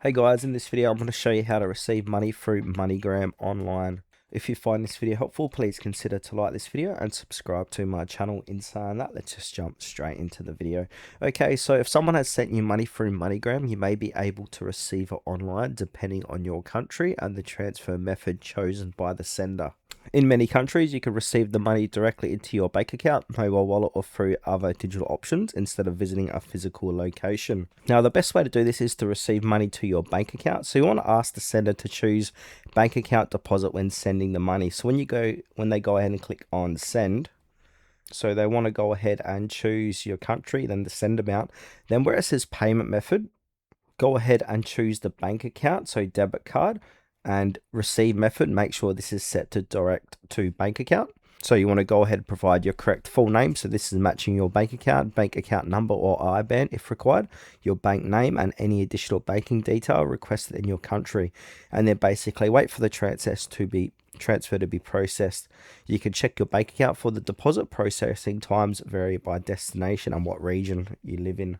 Hey guys, in this video I'm going to show you how to receive money through MoneyGram online. If you find this video helpful, please consider to like this video and subscribe to my channel. In saying that, let's just jump straight into the video. Okay, so if someone has sent you money through MoneyGram, you may be able to receive it online depending on your country and the transfer method chosen by the sender. In many countries, you can receive the money directly into your bank account, mobile wallet, or through other digital options instead of visiting a physical location. Now, the best way to do this is to receive money to your bank account. So you want to ask the sender to choose bank account deposit when sending the money. So when they go ahead and click on send, so they want to go ahead and choose your country, then the send amount. Then where it says payment method, go ahead and choose the bank account, so debit card, and receive method. Make sure this is set to direct to bank account. So you want to go ahead and provide your correct full name. So this is matching your bank account number or IBAN if required, your bank name, and any additional banking detail requested in your country. And then basically wait for the transfer to be processed. You can check your bank account for the deposit. Processing times vary by destination and what region you live in.